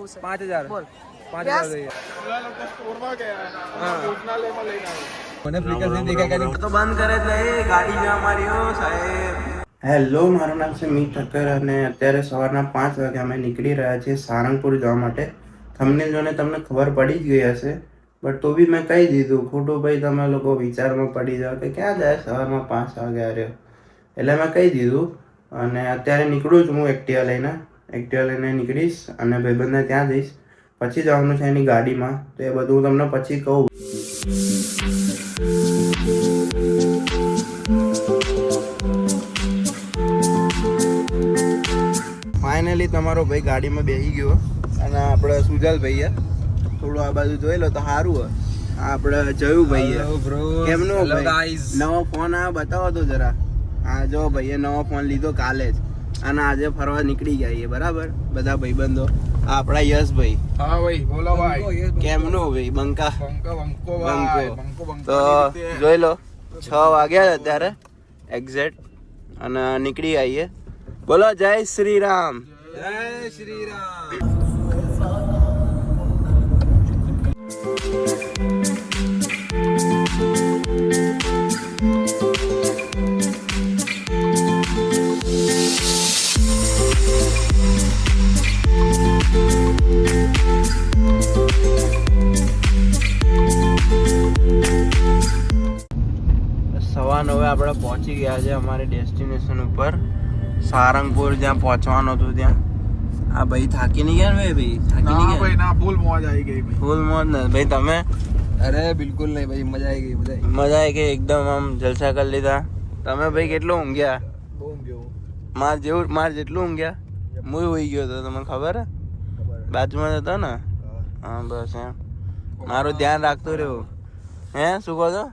5000 બોલ 5000 જોઈએ મને ફ્લિકર નહીં દેખાય તો બંધ કરે તો એ ગાડી ના માર્યો સાહેબ. હેલો, મારું નામ છે મીત ઠક્કર અને અત્યારે સવારના 5 વાગે અમે નીકળી રહ્યા છીએ સારંગપુર જવા માટે. થંબનેલ જોઈને તમને ખબર પડી જ ગઈ હશે, બટ તો બી મેં કહી દીધું. ખોટું ભાઈ તમે લોકો વિચારમાં પડી જાઓ કે ક્યાં જાય સવારમાં 5 વાગે આવ્યો, એટલે મેં કહી દીધું. અને અત્યારે નીકળું છું હું એક્ટિવા લઈને નીકળીશ અને ભાઈબંધને ત્યાં જઈશ. પછી જવાનું છે એની ગાડીમાં, તો એ બધું હું તમને પછી કહું. ફાઇનલી તમારો ભાઈ ગાડીમાં બેસી ગયો અને આપણે સુજલ ભાઈએ થોડું આ બાજુ જોઈ લો તો સારું હોય. આપણે જોયું ભાઈએ કેમનો ભાઈ નવો ફોન આ બતાવો તો જરા. હા જો ભાઈએ નવો ફોન લીધો કાલે જ અને આજે ફરવા નીકળી ગયા બરાબર બધા ભાઈબંધો. આપણા યશભાઈ. હા ભાઈ બોલો ભાઈ. કેમનો ભાઈ બંકો બંકો તો જોઈ લો 6 વાગ્યા અત્યારે એક્ઝેક્ટ અને નીકળી આવીએ. બોલો જય શ્રી રામ. જય શ્રી રામ. સવા 9 આપણે પહોંચી ગયા છે અમારે ડેસ્ટિનેશન ઉપર સારંગપુર, જ્યાં પહોંચવાનું હતું ત્યાં. આ ભાઈ થાકી નહીં ગયા ને ભાઈ? થાકી નહીં ગયા ભાઈ? ના, ફૂલ મોજ આવી ગઈ ભાઈ. ફૂલ મોજ ને ભાઈ? તમે? અરે બિલકુલ નહીં ભાઈ, મજા આવી ગઈ. મજા આવી ગઈ એકદમ, આમ જલસા કરી લીધા. તમે ભાઈ કેટલો ઊંઘ્યા? બહુ ઊંઘ્યો. માર જેટલું ઊંઘ્યા? હું હોઈ ગયો હતો, તમને ખબર હે? બાજુમાં હતો ને? હા બસ એમ મારું ધ્યાન રાખતો રહ્યો. હે શું કહો છો?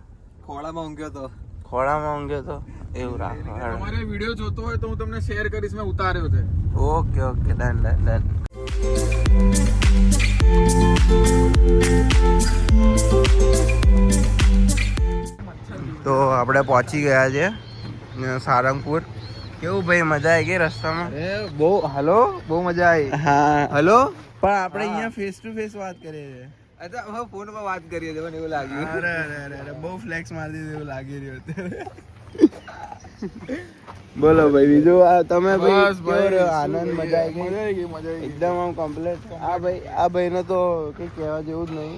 ખોળામાં ઊંઘ્યો તો. ખોળામાં ઊંઘ્યો તો એવું રાખો. તમારે વિડીયો જોતો હોય તો હું તમને શેર કરીશ, મેં ઉતાર્યો છે. Okay okay done done done. તો આપણે પહોંચી ગયા છે સારંગપુર. કેવું ભાઈ, મજા આવી ગઈ રસ્તામાં? બહુ બહુ મજા આવી. હા હલો. પણ આપણે અહીંયા ફેસ ટુ ફેસ વાત કરીએ છીએ. અચ્છા હવે ફોન પર વાત કરીએ છીએ, મને એવું લાગ્યું. અરે બહુ ફ્લેક્સ મારી દીધું એવું લાગી રહ્યું અત્યારે. બોલો ભાઈ બીજું તમે બસ ભાઈ ભાઈ, આનંદ મજા આવી ગઈ? મજા આવી ગઈ. એકદમ આમ કમ્પ્લીટ. આ ભાઈને તો કઈ કહેવા જેવું જ નહીં.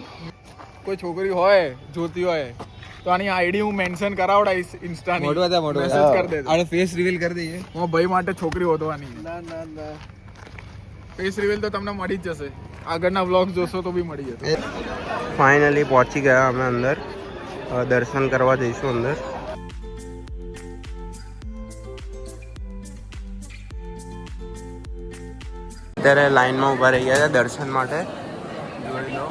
કોઈ છોકરી હોય જોતી હોય તો આની આઈડી હું મેન્શન કરાવડાઈશ ઇન્સ્ટાની. મેસેજ કરી દેજો. આને ફેસ રિવીલ કરી દઈએ. હું ભાઈ માટે છોકરી હોતવાની. ના ફેસ રિવીલ તો તમને મળી જ જશે. આગળના વ્લોગ્સ જોશો તો બી મળી જશે. ફાઇનલી પહોંચી ગયા અમે અંદર. દર્શન કરવા જઈશું અંદર. અત્યારે લાઈનમાં ઊભા રહી ગયા છે દર્શન માટે. જોઈ લો.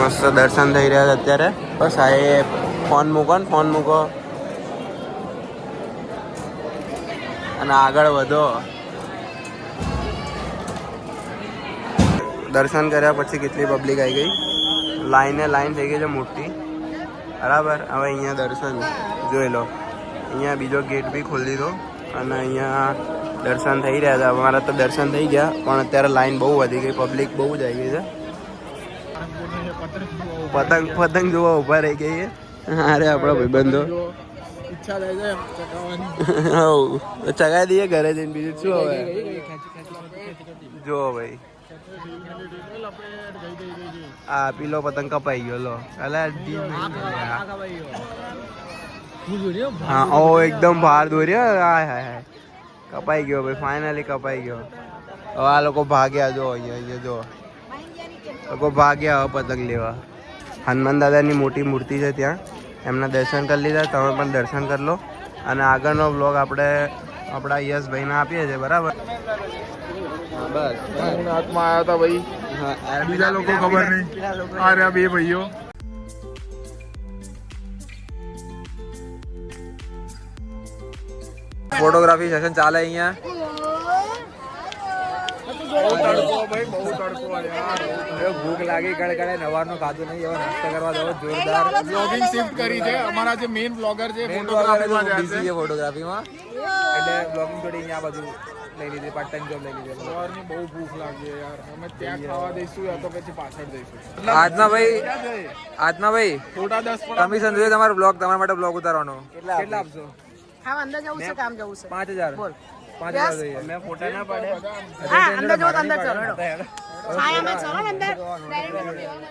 મસ્ત દર્શન થઈ રહ્યા છે અત્યારે. બસ આ એ ફોન મૂકો અને આગળ વધો. દર્શન કર્યા પછી કેટલી પબ્લિક આવી ગઈ. લાઈન થઈ ગઈ છે મોટી. બરાબર. હવે અહીંયા દર્શન જોઈ લો. અહીંયા બીજો ગેટ બી ખોલી દીધો અને અહીંયા દર્શન થઈ રહ્યા હતા. અમારા તો દર્શન થઈ ગયા પણ અત્યારે લાઈન બહુ વધી ગઈ, પબ્લિક બહુ જ આવી ગઈ છે. પતંગ જોવા ઉભા રહી ગઈ છે. અરે આપણા ભાઈબંધો ઈચ્છા થાય છે ચકાવવાની. તો ચગાવી દઈએ ઘરે જઈને, બીજું શું હવે. જો ભાઈ આ પીલો પતંગ કપાઈ ગયો. લો હા ઓ એકદમ બહાર દોર્યો. હાય કપાઈ ગયો ભાઈ, ફાઇનલી કપાઈ ગયો. હવે આ લોકો ભાગ્યા. જો અહીંયા જો લોકો ભાગ્યા હવે પતંગ લેવા. હનુમાન દાદાની મોટી મૂર્તિ છે ત્યાં, એમના દર્શન કરી લીધા. તમે પણ દર્શન કરી લો અને આગળનો વ્લોગ આપણે આપણા યશભાઈને આપીએ છીએ. બરાબર. બસ હાથમાં આવ્યા હતા ભાઈ. બીજા લોકો ખબર નહીં. આ રહ્યા બે ભાઈઓ. ફોટોગ્રાફી સેશન ચાલે અહીંયા. ભાઈ બહુ તડકો યાર. ભૂખ લાગી કડકડે નવારનું ખાધું નહીં હવે નાસ્તો કરવા જવો જોરદાર બ્લોગિંગ શિફ્ટ કરી છે અમારા જે મેઇન બ્લોગર છે બીજી ફોટોગ્રાફીમાં જાય છે છે. ફોટોગ્રાફીમાં એટલે બ્લોગિંગ થોડી અહીંયા બાજુ લઈ લીધી પાર્ટ ટાઈમ જોબ લઈ લીધી સવારની બહુ ભૂખ લાગી છે યાર. અમે ત્યાં ખાવા જઈશું યા તો પછી પાછળ જઈશું. આજના ભાઈ થોડા 10 પણ કમિશન જોઈએ તમારો બ્લોગ તમારા માટે બ્લોગ ઉતારવાનો કેટલા આપશો હા અંદર જવું છે કામ જવું છે 5000 5000 જોઈએ મેં ફોટા ના પાડે. હા અંદર જવો તો અંદર ચલો છાયામાં ચલો ને અંદર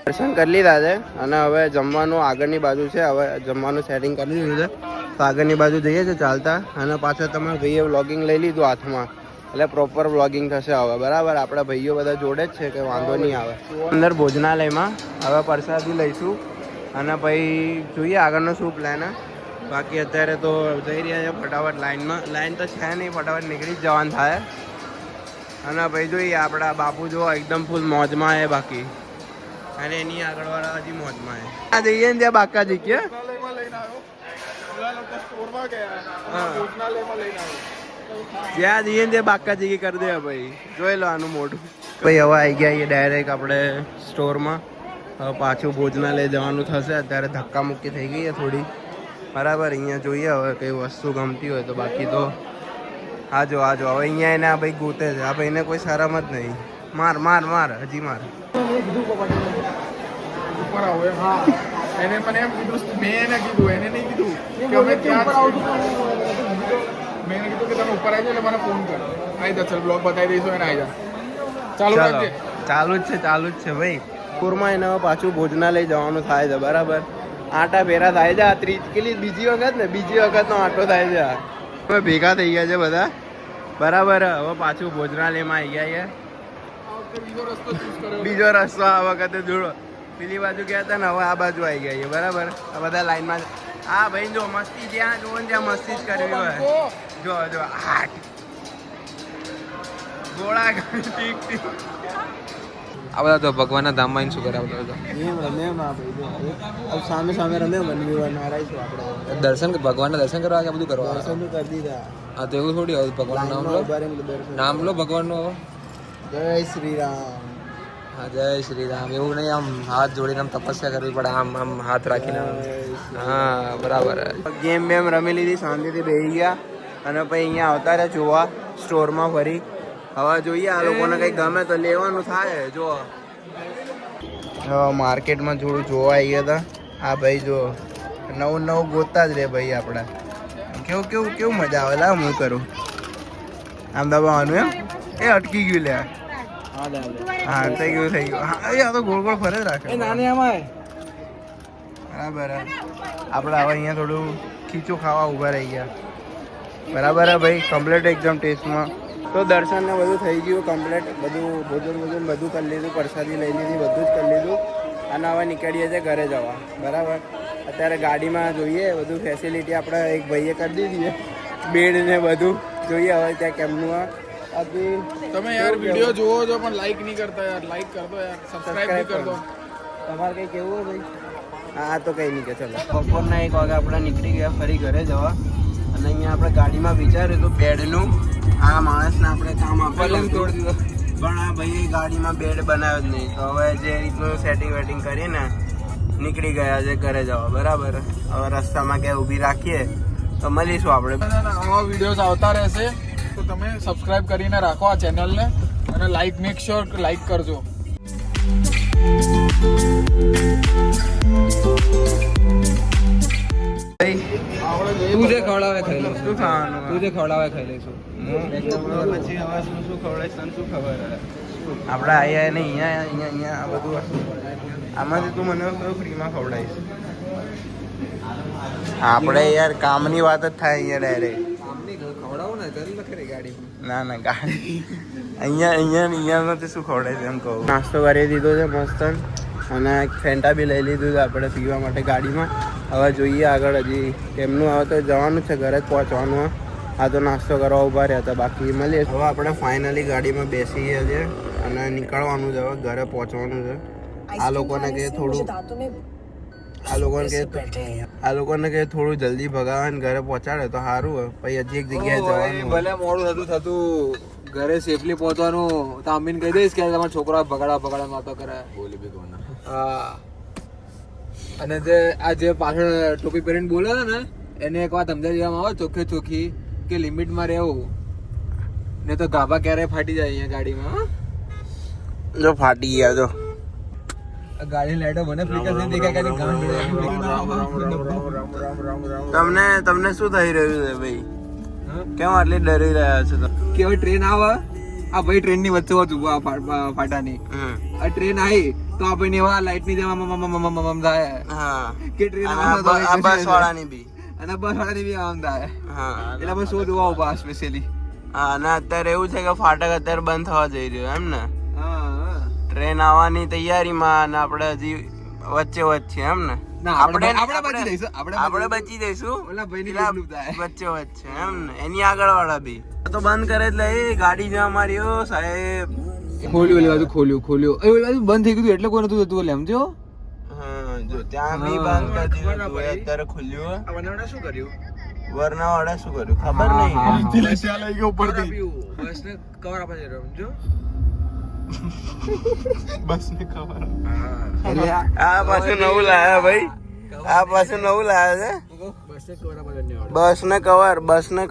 દર્શન કરી લીધા છે અને હવે જમવાનું આગળની બાજુ છે. હવે જમવાનું સેટિંગ કરી લીધું છે તો આગળની બાજુ જઈએ છીએ ચાલતા અને પાછળ તમારા ભાઈએ વ્લોગિંગ લઈ લીધું હાથમાં એટલે પ્રોપર વ્લોગિંગ થશે હવે બરાબર. આપણા ભાઈઓ બધા જોડે જ છે કે વાંધો નહીં આવે. અંદર ભોજનાલયમાં હવે પ્રસાદી લઈશું અને પછી જોઈએ આગળનો શું પ્લાન. બાકી અત્યારે તો જઈ રહ્યા છે ફટાફટ લાઈનમાં. લાઈન તો છે નહીં, ફટાફટ નીકળી જ જવાનું થાય. અને ભાઈ જોઈએ આપણા બાપુ જો એકદમ ફૂલ મોજમાં છે બાકી અને એની આગળવાળા હજી મોજમાં છે. આ જઈએ ને ત્યાં બાકાજી કે ભોજનાલયમાં લઈને આવ્યો. બધા લોકો સ્ટોરમાં ગયા. ભોજનાલયમાં લઈને આવ્યો. જ્યાં જઈએ ને ત્યાં બાકાજી કરી દે ભાઈ. જોઈ લો આનું મોઢું. ભાઈ હવે આવી ગયા ડાયરેક્ટ આપણે સ્ટોરમાં. હવે પાછું ભોજનાલય જવાનું થશે. અત્યારે ધક્કા મુક્કી થઈ ગઈ છે થોડી બરાબર. અહીંયા જોઈએ હવે કઈ વસ્તુ ગમતી હોય તો. બાકી તો આ જો હવે અહીંયા એને આ ભાઈ ગોતે છે. આ ભાઈને કોઈ શરમ જ નહીં. માર હજી માર. ઉપર આવો એમ. હા એને મને એમ કીધું. મેં એને કીધું, એને નહીં કીધું કે અમે ત્યાં જ છીએ. મેં એને કીધું કે તમે ઉપર આવી જાઓ એટલે મને ફોન કરો. આવી જા ચાલ બ્લોગ બતાવી દઈશું એને આવી જા. ચાલુ રાખજે. ચાલુ જ છે ભાઈ. પૂરમાં એને હવે પાછું ભોજનાલય જવાનું થાય છે બરાબર. આટા ફેરા થાય છે. આ બીજી વખતનો આટો થાય છે. હવે ભેગા થઈ ગયા છે બધા બરાબર. હવે પાછું ભોજનાલયમાં આવી ગયા છે. બીજો રસ્તો ચૂઝ કર્યો. બીજો રસ્તો આ વખતે જોડો. પેલી બાજુ ગયા હતા ને હવે આ બાજુ આવી ગયા છે બરાબર. આ બધા લાઈનમાં હા ભાઈ જો મસ્તી જ્યાં જુઓ ને ત્યાં મસ્તી જ કરવી હોય. જો હાટ ગોળા ઠીક આ બધા તો ભગવાનના ધામમાં શું કરે આ બધા સામે રમે આપણે દર્શન ભગવાનના દર્શન કરવા કે બધું કરવા કરી દીધા. હા તો એવું થોડી હોય ભગવાનનું નામ લો ભગવાનનું હવે જય શ્રી રામ. હા જય શ્રી રામ. એવું નહીં આમ હાથ જોડીને આમ તપસ્યા કરવી પડે આમ હાથ રાખીને હા બરાબર. ગેમ બેમ રમી લીધી, શાંતિથી બેસી ગયા અને પછી અહીંયા આવતા રહ્યા જોવા સ્ટોરમાં ફરી. હવે જોઈએ આ લોકોને કંઈ ગમે તો લેવાનું થાય. જો માર્કેટમાં થોડું જોવા આવી ગયા હતા. આ ભાઈ જો નવું ગોતતા જ રે ભાઈ આપણા. કેવું મજા આવે લા. હું કરું આમ દબાવવાનું એમ એ અટકી ગયું લે. હા થઈ ગયું હા આ તો ગોળ ફરે જ રાખે બરાબર. આપણે હવે અહીંયા થોડું ખીચું ખાવા ઊભા રહી ગયા બરાબર ભાઈ. કમ્પ્લીટ એકદમ ટેસ્ટમાં તો દર્શન ને બધું થઈ ગયું કમ્પ્લીટ. બધું ભોજન બધું કરી લીધું. પ્રસાદી લઈ લીધી, બધું જ કરી લીધું અને હવે નીકળીએ છીએ ઘરે જવા બરાબર. અત્યારે ગાડીમાં જોઈએ બધું ફેસિલિટી આપણે એક ભાઈએ કરી દીધી છે. બેડ ને બધું જોઈએ હવે ત્યાં કેમનું બાકી તમે યાર વિડીયો જોવો છો પણ લાઈક નહીં કરતા યાર. લાઈક કરતો યાર, સબસ્ક્રાઇબ નહીં કરતો. તમારે કંઈ કેવું હોય ભાઈ? હા તો કંઈ નહીં કે ચલો. બપોરના 1 વાગે આપણે નીકળી ગયા ફરી ઘરે જવા. અને અહીંયા આપણે ગાડીમાં વિચાર્યું હતું બેડનું. આ માણસને આપણે કામ આપેલું તોડી દીધો પણ આ ભાઈ ગાડીમાં બેડ બનાવ્યો જ નહીં. તો હવે જે રીતનું સેટિંગ વેટિંગ કરીને નીકળી ગયા છે ઘરે જવા બરાબર. હવે રસ્તામાં ક્યાંય ઊભી રાખીએ તો મળીશું આપણે. આવા વિડીયોઝ આવતા રહેશે તો તમે સબસ્ક્રાઇબ કરીને રાખો આ ચેનલને અને લાઈક મેક શ્યોર લાઈક કરજો. તું જે ખવડાવે ખાઈ લઈશું. શું ખાવાનું? તું જે ખવડાવે ખાઈ લઈશું. પછી હવે શું ખવડાવીશ તને શું ખબર? આપણે અહીંયા ને અહીંયા આ બધું આમાંથી તું મને ફ્રીમાં ખવડાવીશ. આપણે યાર કામની વાત જ થાય અહીંયા ડાયરેક્ટ. ખવડાવો ને ચાલ ખરી ગાડી. ના ગાડી અહીંયા નથી શું ખવડાવીશ એમ કહું. નાસ્તો કરી દીધો છે મસ્ત અને ફેન્ટા બી લઈ લીધું છે આપણે પીવા માટે ગાડીમાં. હવે જોઈએ આગળ હજી કેમનું આવે તો જવાનું છે ઘરે જ પહોંચવાનું. આ તો નાસ્તો કરવા ઊભા રહ્યા હતા. બાકી મળીએ. હવે આપણે ફાઇનલી ગાડીમાં બેસી ગયા છે અને નીકળવાનું છે. હવે ઘરે પહોંચવાનું છે. આ લોકોને કે થોડું જલ્દી ભગાવે ને ઘરે પહોંચાડે તો સારું હોય. પછી હજી એક જગ્યાએ જવાનું. ભલે મોડું થતું ઘરે સેફલી પહોંચવાનું તો અમીન કહી દઈશ કે તમારા છોકરા બગાડા નહોતો કરે. બોલી બી કોને. હા. અને જે પાછળ ટોપી પહેરીને બોલે છે ને એને એક વાત સમજાવી દેવામાં આવે ચોખ્ખે ચોખ્ખી કે લિમિટમાં રહેવું, ને તો ગાભા ક્યારેય ફાટી જાય અહીંયા ગાડીમાં. જો ફાટી ગયા જો ગાડી લાઈટો મને ફ્લિકર નહીં દેખાય કે તમને શું થઈ રહ્યું છે ભાઈ? કેમ આટલી ડરી રહ્યા છો તમે? કે હવે ટ્રેન આવે, આ ભાઈ ટ્રેન ની વચ્ચે હોત ઉભા ફાટાની. આ ટ્રેન આવી તો આપણે એવા લાઈટ ની જેમ થાય કે ટ્રેન બસ વાળાની બી અને બસ વાળાની બી આમ થાય. એટલે અમે શો જોવા ઉભા સ્પેશિયલી. હા, અને અત્યારે એવું છે કે ફાટક અત્યારે બંધ થવા જઈ રહ્યો એમ ને? હા, ટ્રેન આવવાની તૈયારીમાં અને આપણે હજી વચ્ચે એમ ને? આપણે બચી જઈશું ઓલા ભાઈની વચ્ચે એમ ને? એની આગળ વાળા બી તો બંધ કરે એટલે એ ગાડી જો અમારી ઓ સાહેબ ખોલ્યું ઓલી બાજુ ખોલ્યું ઓલી બાજુ બંધ થઈ ગયું એટલે કોઈ નતું જતું એટલે સમજો. હા, જો ત્યાં બી બંધ કરી દીધું હતું, અત્યારે ખુલ્યું. શું કર્યું વરનાવાળા શું કર્યું ખબર નહીં. બસ ને કવર આપવા જઈ રહ્યો સમજો. બસ ને ખબર. આ પાછું નવું લાયા ભાઈ, આ પાછું નવું લાયા છે. બસ ને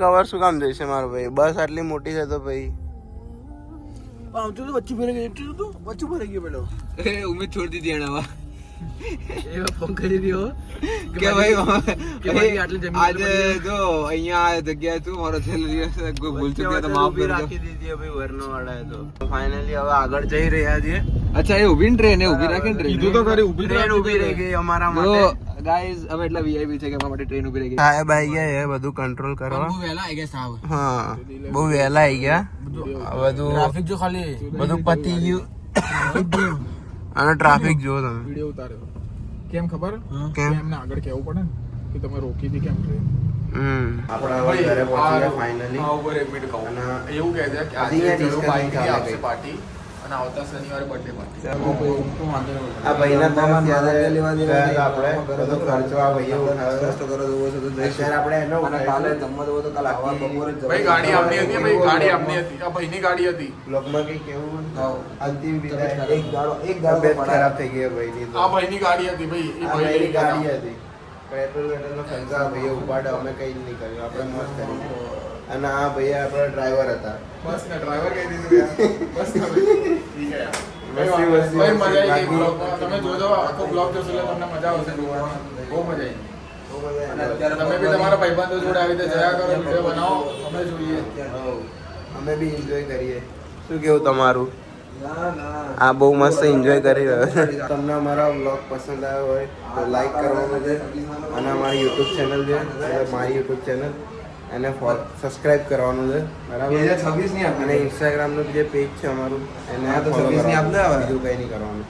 કવર શું કામ જઈશે મારો ભાઈ? બસ આટલી મોટી છે તો ભાઈ વચ્ચે ભરાઈ ગયો પેલો ઉમેદ છોડી દીધી એને. ફોન કરી દીધો કે ભાઈ આજે જો અહીંયા જગ્યાએ તું મારો ભૂલ ચૂક્યો તો માફ કરી રાખી દીધી ભાઈ વરનાવાળાએ તો. ફાઇનલી હવે આગળ જઈ રહ્યા છીએ. અચ્છા, એ ઊભી ટ્રેન રાખી ટ્રેન કીધું તો ખરી ઊભી ટ્રેન ઊભી રહી ગઈ અમારા માટે. ગાઈઝ અમે એટલા વીઆઈપી છે કે અમારા માટે ટ્રેન ઊભી રહી ગઈ. સાહેબ આવી ગયા એ બધું કંટ્રોલ કરવા. બહુ વહેલા આવી ગયા સાહેબ. હા, બહુ વહેલા આવી ગયા. બધું ટ્રાફિક જો ખાલી બધું પતી ગયું. અને ટ્રાફિક જુઓ તમે. વિડિયો ઉતાર્યો કેમ ખબર? કેમ? એમને આગળ કહેવું પડે ને કે તમે રોકી હતી કેમ ટ્રેન. આપણા હવે ઘરે પહોંચી ગયા ફાઇનલી. ઉપર એક મિનિટ કહું. અને એવું કહે છે કે આજે અહીંયા જરૂર discussion બાઈકની ચાલે આપશે કઈ. પાર્ટી અને આવતા શનિવારે બર્થડે પાર્ટી. આ ભાઈના તરફથી આજે ગયા આપણે બધો ખર્ચો આ ભાઈએ ઉઠાવ્યો. અત્યારે આપણે એનો ભાઈ ગાડી આપની હતી, ભાઈ ગાડી આપની હતી, આ ભાઈની ગાડી હતી. બ્લોગમાં કઈ કેવું અંતિમ વિદાય. તબિયત ખરાબ થઈ ગઈ ભાઈની તો. આ ભાઈની ગાડી હતી ભાઈ, એ આ ભાઈ ભાઈની ગાડી હતી. પેટ્રોલ વેટ્રોલનો ખર્ચો આ ભાઈએ ઉપાડ્યો, અમે કઈ નહીં કર્યું, આપણે મસ્ત કર્યું. અને આ ભાઈ આપણા ડ્રાઈવર હતા. બસ ને ડ્રાઈવર કહી દીધું યાર. બસ ને ભાઈ. ઠીક છે યાર. વસ્તી વસ્તી ભાઈ મજા આવી ગઈ બાકી- બ્લોગમાં. તમે જોજો આખો બ્લોગ જોશો એટલે તમને મજા આવશે જોવામાં. બહુ મજા આવી. તમે બી તમારા ભાઈબંધો જોડે આવી રીતે જયા કરો, વિડીયો બનાવો, અમે જોઈએ. અમે બી એન્જોય કરીએ. શું કેવું તમારું? આ બહુ મસ્ત એન્જોય કરી રહ્યો છે. તમને અમારા વ્લોગ પસંદ આવ્યો હોય તો લાઈક કરવાનું છે. અને અમારી યુટ્યુબ ચેનલ છે, મારી યુટ્યુબ ચેનલ, એને સબસ્ક્રાઇબ કરવાનું છે બરાબર. અને ઇન્સ્ટાગ્રામનું જે પેજ છે અમારું એને ફોલો કરવાનું. બીજું કંઈ નહીં કરવાનું.